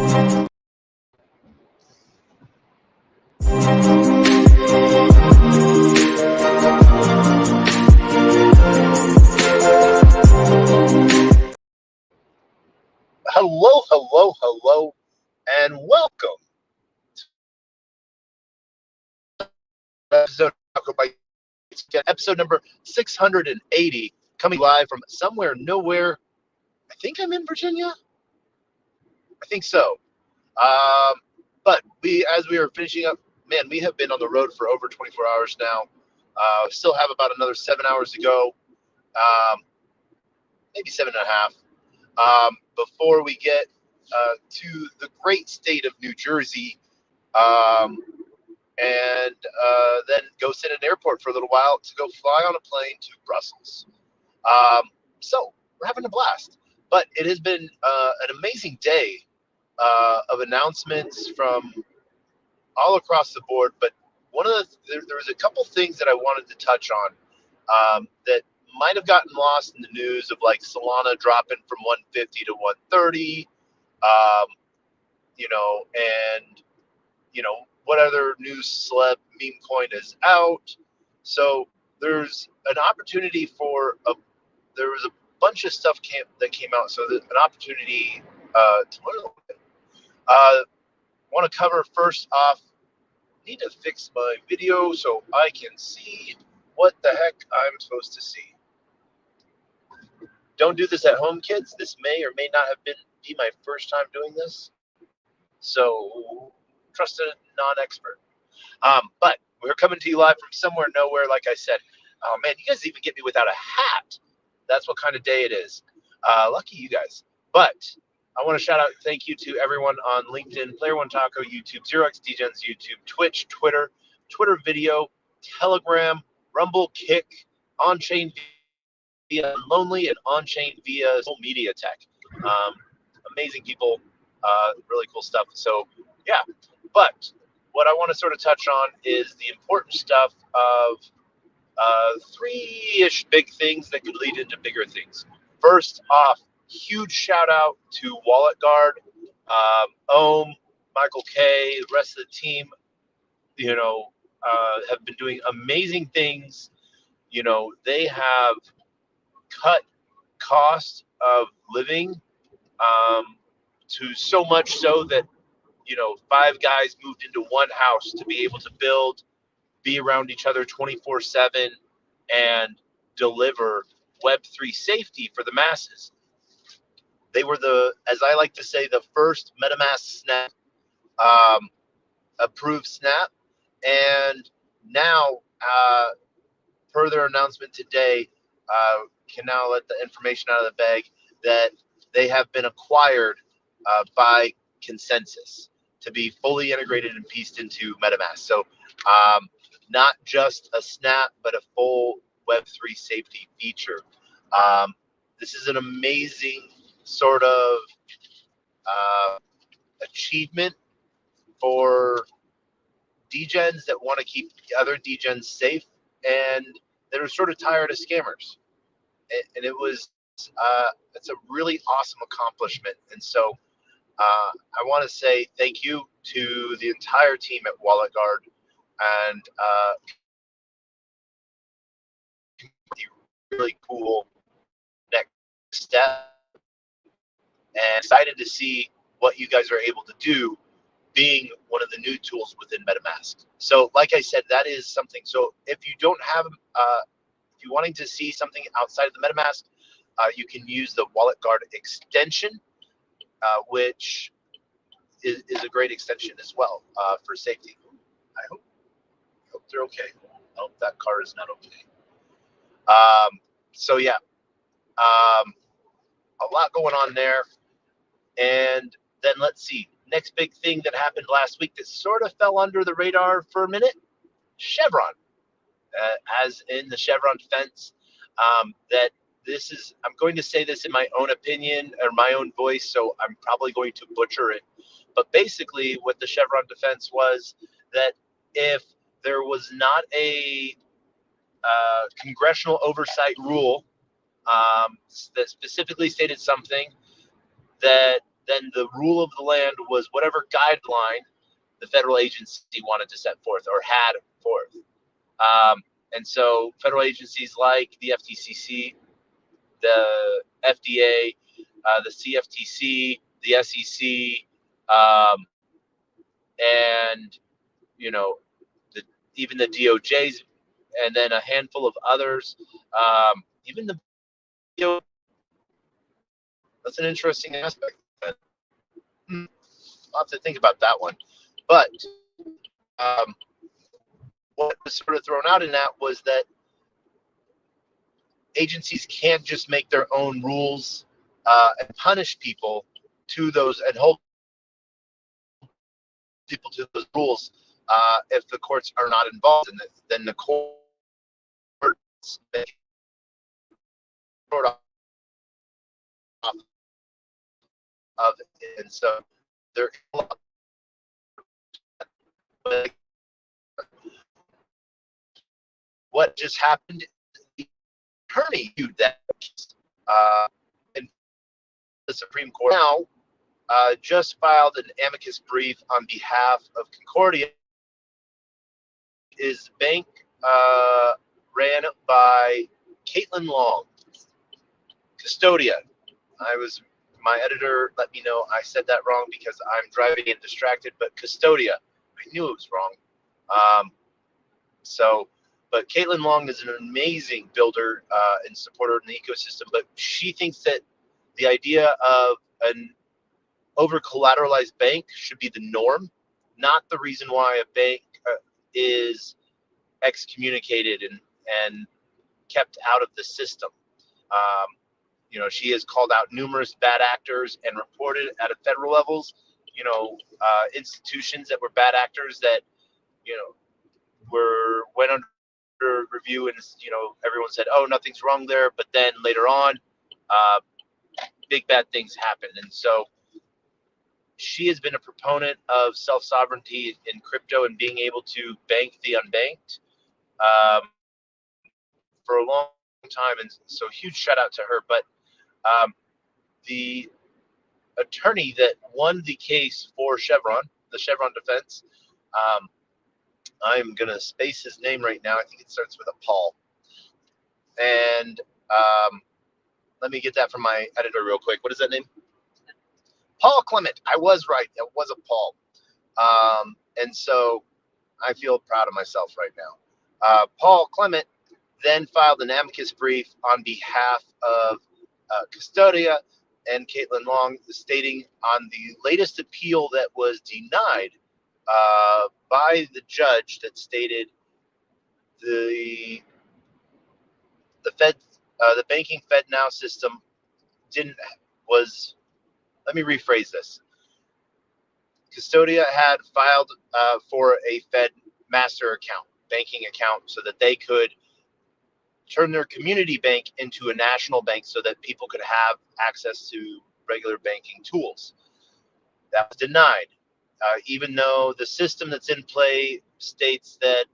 Hello, and welcome to episode of TacoBytes, episode number 680, coming live from somewhere, nowhere. I think I'm in Virginia. I think so. But as we are finishing up, man, we have been on the road for over 24 hours now. Still have about another 7 hours to go, maybe 7.5, before we get to the great state of New Jersey, and then go sit in an airport for a little while to go fly on a plane to Brussels. So we're having a blast. But it has been an amazing day of announcements from all across the board. But there was a couple things that I wanted to touch on that might have gotten lost in the news, of like Solana dropping from 150 to 130, and what other news celeb meme coin is out. So there's an opportunity there was a bunch of stuff that came out. So there's an opportunity to learn a little bit. Want to cover first off, need to fix my video so I can see what the heck I'm supposed to see. Don't do this at home, kids. This may or may not have be my first time doing this. So trust a non-expert. But we're coming to you live from somewhere, nowhere, like I said. Oh, man, you guys even get me without a hat. That's what kind of day it is. Lucky you guys. But I want to shout out and thank you to everyone on LinkedIn, Player One Taco, YouTube, Degens YouTube, Twitch, Twitter video, Telegram, Rumble, Kick, On-Chain via Lonely, and On-Chain via Social Media Tech. Amazing people, really cool stuff. So, yeah. But what I want to sort of touch on is the important stuff of three-ish big things that could lead into bigger things. First off, huge shout out to Wallet Guard, Ohm, Michael K, the rest of the team, have been doing amazing things. They have cut cost of living to so much so that, 5 guys moved into one house to be able to be around each other 24/7 and deliver Web3 safety for the masses. They were as I like to say, the first MetaMask Snap approved Snap, and now per their announcement today, can now let the information out of the bag that they have been acquired by Consensus to be fully integrated and pieced into MetaMask. So not just a Snap, but a full Web3 safety feature. This is an amazing sort of achievement for degens that want to keep the other degens safe and that are sort of tired of scammers. And it's a really awesome accomplishment. And so I want to say thank you to the entire team at Wallet Guard, and really cool next step, and excited to see what you guys are able to do, being one of the new tools within MetaMask. So like I said, that is something. So if you don't have, if you're wanting to see something outside of the MetaMask, you can use the Wallet Guard extension, which is a great extension as well for safety. I hope they're okay. I hope that car is not okay. So yeah, a lot going on there. And then let's see, next big thing that happened last week that sort of fell under the radar for a minute, Chevron, as in the Chevron defense, that this is, I'm going to say this in my own opinion or my own voice, so I'm probably going to butcher it. But basically what the Chevron defense was that if there was not a congressional oversight rule that specifically stated something, that then the rule of the land was whatever guideline the federal agency wanted to set forth or had forth. And so federal agencies like the FTCC, the FDA, the CFTC, the SEC, and even the DOJ's, and then a handful of others. Even the that's an interesting aspect. I'll have to think about that one. But what was sort of thrown out in that was that agencies can't just make their own rules and punish people to those and hold people to those rules if the courts are not involved in it. Then the courts make sort of it. And so there what just happened, the attorney viewed that in the Supreme Court now just filed an amicus brief on behalf of Concordia. Is bank ran by Caitlin Long, Custodia. My editor let me know I said that wrong because I'm driving and distracted, but Custodia, I knew it was wrong. But Caitlin Long is an amazing builder and supporter in the ecosystem, but she thinks that the idea of an over-collateralized bank should be the norm, not the reason why a bank is excommunicated and kept out of the system. She has called out numerous bad actors and reported at a federal levels, institutions that were bad actors that, went under review, and everyone said, oh, nothing's wrong there, but then later on big bad things happened. And so she has been a proponent of self-sovereignty in crypto and being able to bank the unbanked for a long time, and so huge shout out to her. But the attorney that won the case for Chevron, the Chevron defense, I'm going to space his name right now. I think it starts with a Paul. And let me get that from my editor real quick. What is that name? Paul Clement. I was right. It was a Paul. And so I feel proud of myself right now. Paul Clement then filed an amicus brief on behalf of Custodia and Caitlin Long, stating on the latest appeal that was denied by the judge that stated the banking FedNow system let me rephrase this. Custodia had filed for a Fed master account, banking account, so that they could turn their community bank into a national bank so that people could have access to regular banking tools. That was denied, even though the system that's in play states that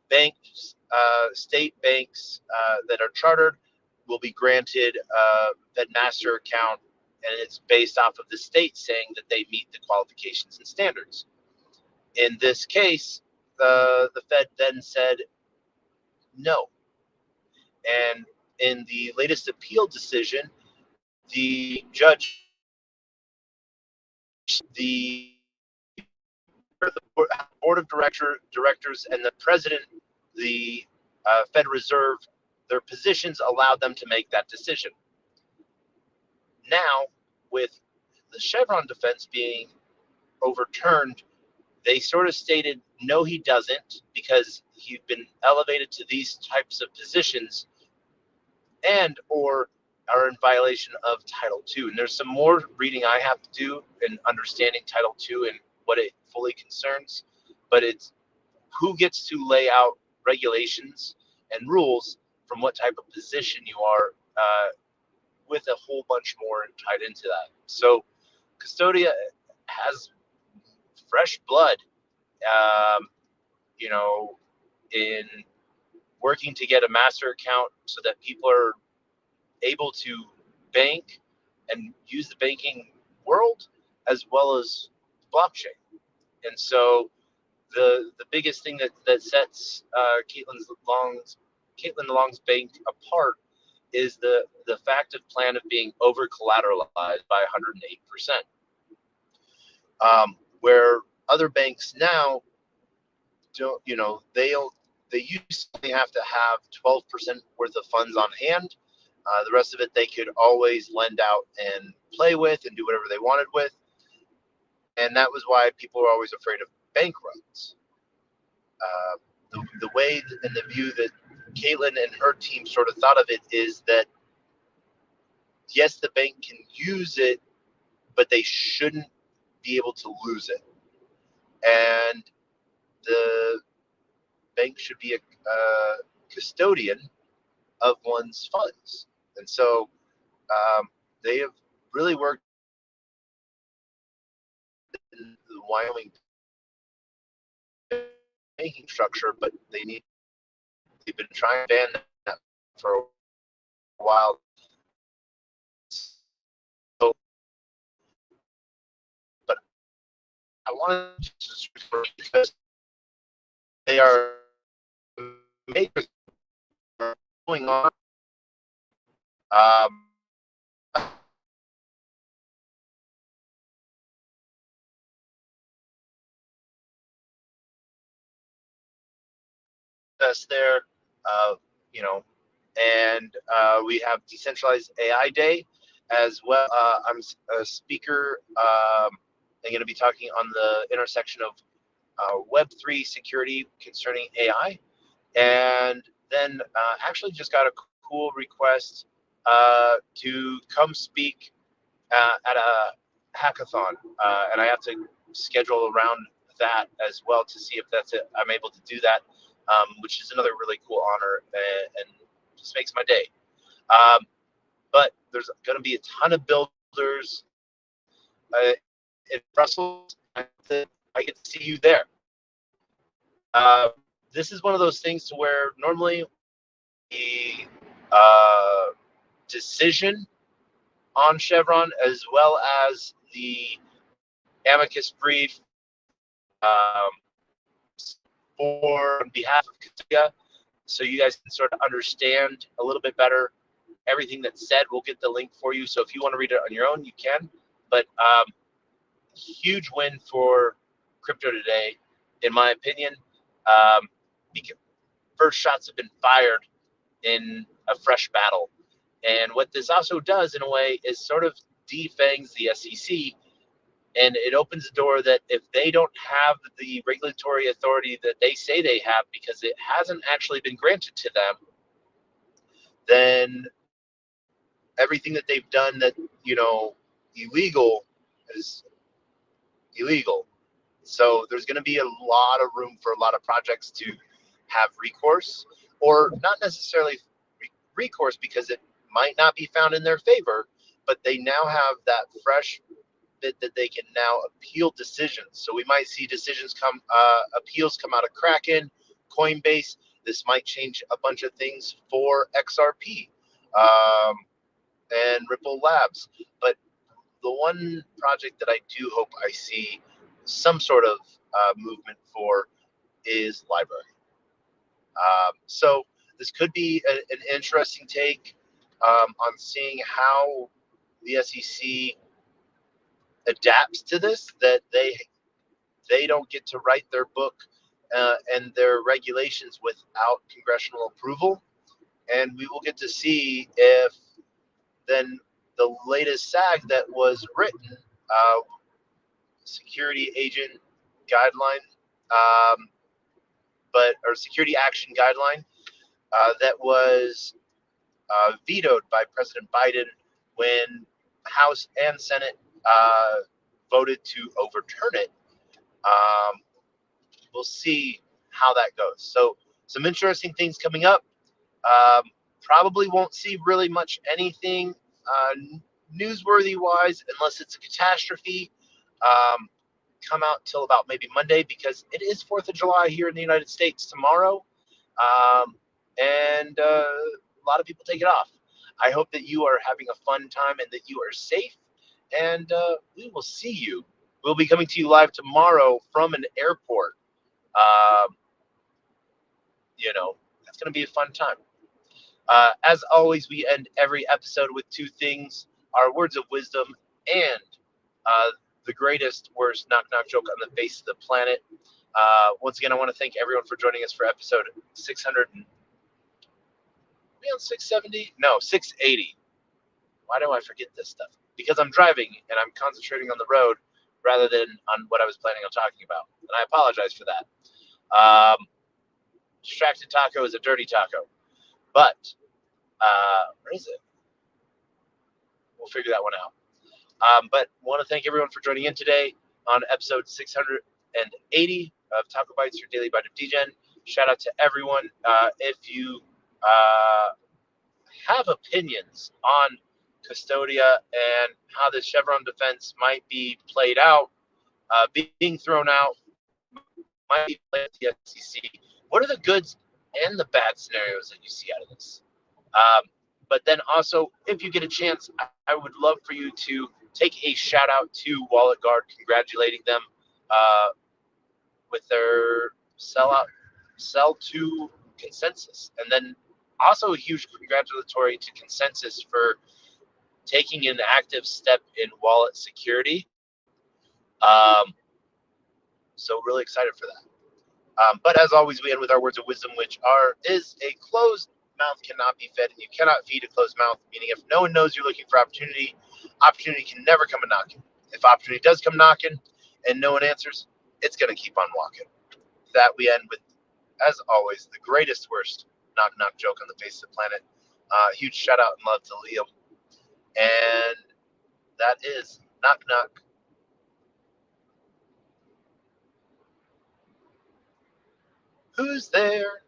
banks, state banks that are chartered will be granted a Fed master account, and it's based off of the state saying that they meet the qualifications and standards. In this case, the Fed then said no. And in the latest appeal decision, the judge, the board of directors, and the president, the Fed Reserve, their positions allowed them to make that decision. Now, with the Chevron defense being overturned, they sort of stated, no, he doesn't, because he's been elevated to these types of positions and or are in violation of Title II. And there's some more reading I have to do in understanding Title II and what it fully concerns, but it's who gets to lay out regulations and rules from what type of position you are, with a whole bunch more tied into that. So Custodia has fresh blood, in working to get a master account so that people are able to bank and use the banking world as well as blockchain. And so the biggest thing that sets Caitlin Long's bank apart is the fact of plan of being over collateralized by 108%. Where other banks now don't, they used to have to have 12% worth of funds on hand. The rest of it they could always lend out and play with and do whatever they wanted with. And that was why people were always afraid of bank runs. The way and the view that Caitlin and her team sort of thought of it is that, yes, the bank can use it, but they shouldn't be able to lose it. And the bank should be a custodian of one's funds. And so they have really worked in the Wyoming banking structure, but they've been trying to ban that for a while. So, but I want to just because they are makers going on. Us there, and we have Decentralized AI Day as well. I'm a speaker. I'm going to be talking on the intersection of Web3 security concerning AI, and then actually just got a cool request to come speak at a hackathon, and I have to schedule around that as well to see if I'm able to do that, which is another really cool honor and just makes my day. But there's going to be a ton of builders in Brussels. I get to see you there. This is one of those things to where normally the decision on Chevron, as well as the amicus brief on behalf of Katia, so you guys can sort of understand a little bit better everything that's said. We'll get the link for you, so if you want to read it on your own, you can. But huge win for crypto today, in my opinion. Because first shots have been fired in a fresh battle. And what this also does, in a way, is sort of defangs the SEC, and it opens the door that if they don't have the regulatory authority that they say they have, because it hasn't actually been granted to them, then everything that they've done that, illegal is illegal. So there's going to be a lot of room for a lot of projects to have recourse, or not necessarily recourse because it might not be found in their favor, but they now have that fresh bit that they can now appeal decisions. So we might see appeals come out of Kraken, Coinbase. This might change a bunch of things for XRP and Ripple Labs. But the one project that I do hope I see some sort of movement for is Library. So this could be an interesting take on seeing how the SEC adapts to this, that they don't get to write their book and their regulations without congressional approval. And we will get to see if then the latest SAG that was written, security agent guideline, or security action guideline, that was vetoed by President Biden when House and Senate voted to overturn it. We'll see how that goes. So some interesting things coming up. Probably won't see really much anything newsworthy wise unless it's a catastrophe. Come out till about maybe Monday, because it is 4th of July here in the United States tomorrow. And a lot of people take it off. I hope that you are having a fun time and that you are safe. and we will see you. We'll be coming to you live tomorrow from an airport. Um, that's going to be a fun time. As always, we end every episode with two things: our words of wisdom and uh, the greatest, worst knock-knock joke on the face of the planet. Once again, I want to thank everyone for joining us for episode 600. Are we on 670? No, 680. Why do I forget this stuff? Because I'm driving and I'm concentrating on the road rather than on what I was planning on talking about. And I apologize for that. Distracted taco is a dirty taco. But where is it? We'll figure that one out. But want to thank everyone for joining in today on episode 680 of TacoBytes, your Daily Bite of Degen. Shout out to everyone. If you have opinions on Custodia and how the Chevron defense might be played out, being thrown out, might be played at the SEC, what are the goods and the bad scenarios that you see out of this? But then also, if you get a chance, I would love for you to take a shout out to Wallet Guard, congratulating them with their sell to Consensus. And then also a huge congratulatory to Consensus for taking an active step in wallet security. So really excited for that. But as always, we end with our words of wisdom, which is a closed mouth cannot be fed, and you cannot feed a closed mouth, meaning if no one knows you're looking for opportunity, opportunity can never come a knocking. If opportunity does come knocking and no one answers, it's going to keep on walking. That we end with, as always, the greatest, worst knock-knock joke on the face of the planet. Huge shout-out and love to Liam. And that is knock-knock. Who's there?